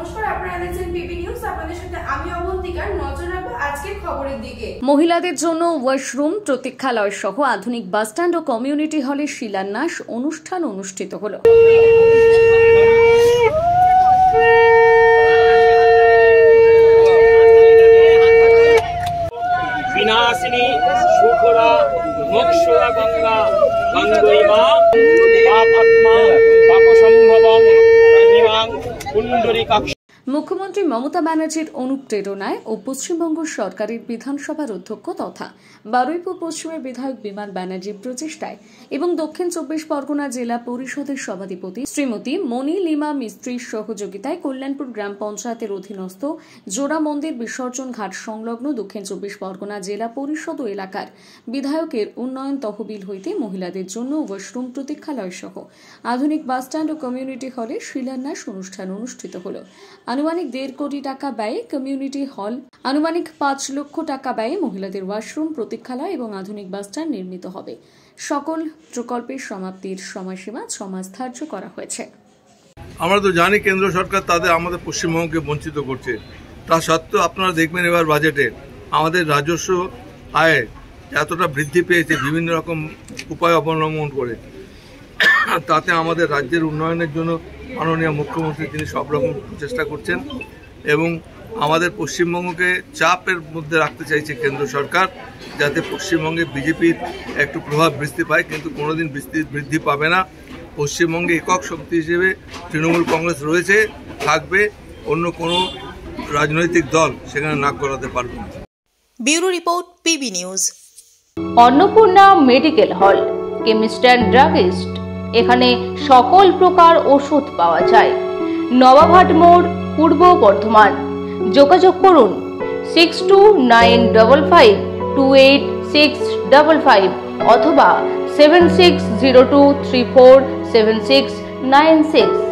নমস্কার, আপনারা দেখছেন পিবি নিউজ। আপনাদের সাথে আমি অবন্তিকার। নজর রাখবো আজকের খবরের দিকে। মহিলাদের জন্য ওয়াশরুম, প্রতীক্ষালয় সহ আধুনিক বাসস্ট্যান্ড ও কমিউনিটি হলের শিলান্যাস অনুষ্ঠান অনুষ্ঠিত হলো। বিনাশিনী সুখরা মোক্ষরা গঙ্গা গঙ্গৈমা পাপাত্মা পাপসম্ভবং প্রতিমাং কুণ্ডরিকাক্ষ। মুখ্যমন্ত্রী মমতা ব্যানার্জির অনুপ্রেরণায় ও পশ্চিমবঙ্গ সরকারের বিধানসভার অধ্যক্ষ তথা বারুইপুর পশ্চিমের বিধায়ক বিমান ব্যানার্জির প্রচেষ্টায় এবং দক্ষিণ ২৪ পরগনা জেলা পরিষদের সভাধিপতি শ্রীমতী মণি লিমা মিস্ত্রির সহযোগিতায় কল্যাণপুর গ্রাম পঞ্চায়েতের অধীনস্থ জোড়া মন্দির বিসর্জন ঘাট সংলগ্ন দক্ষিণ ২৪ পরগনা জেলা পরিষদ ও এলাকার বিধায়কের উন্নয়ন তহবিল হইতে মহিলাদের জন্য ওয়াশরুম, প্রতীক্ষালয় সহ আধুনিক বাসস্ট্যান্ড ও কমিউনিটি হলে শিলান্যাস অনুষ্ঠান অনুষ্ঠিত হল। আনুমানিক ১.৫ কোটি টাকা ব্যয়ে কমিউনিটি হল, আনুমানিক ৫ লক্ষ টাকা ব্যয়ে মহিলাদের ওয়াশরুম, প্রতীক্ষালয় এবং আধুনিক বাসস্ট্যান্ড নির্মিত হবে। সকল প্রকল্পের সমাপ্তির সময়সীমা ৬ মাস ধার্য করা হয়েছে। আমরা তো জানি কেন্দ্র সরকার আমাদের পশ্চিমবঙ্গকে বঞ্চিত করছে। তা সত্ত্বেও আপনারা দেখবেন এবার বাজেটে আমাদের রাজস্ব আয় এতটা বৃদ্ধি পেয়েছে বিভিন্ন রকম উপায় অবলম্বন করে। তাতে আমাদের রাজ্যের উন্নয়নের জন্য মাননীয় মুখ্যমন্ত্রী তিনি সব রকম চেষ্টা করছেন এবং আমাদের পশ্চিমবঙ্গকে চাপের মধ্যে রাখতে চাইছে কেন্দ্র সরকার, যাতে পশ্চিমবঙ্গে বিজেপির একটু প্রভাব বৃদ্ধি পায়, কিন্তু কোনোদিন বৃদ্ধি পাবে না। পশ্চিমবঙ্গে একক শক্তি হিসেবে তৃণমূল কংগ্রেস রয়েছে, থাকবে, অন্য কোনো রাজনৈতিক দল সেখানে নাক গলাতে পারবে না। Bureau report, PB news. Annapurna medical hall, chemist and druggist. এখানে সকল প্রকার ওষুধ পাওয়া যায়। নবাবহাট মোড়, পূর্ব বর্ধমান। যোগাযোগ করুন 6295528655 অথবা 7602347696।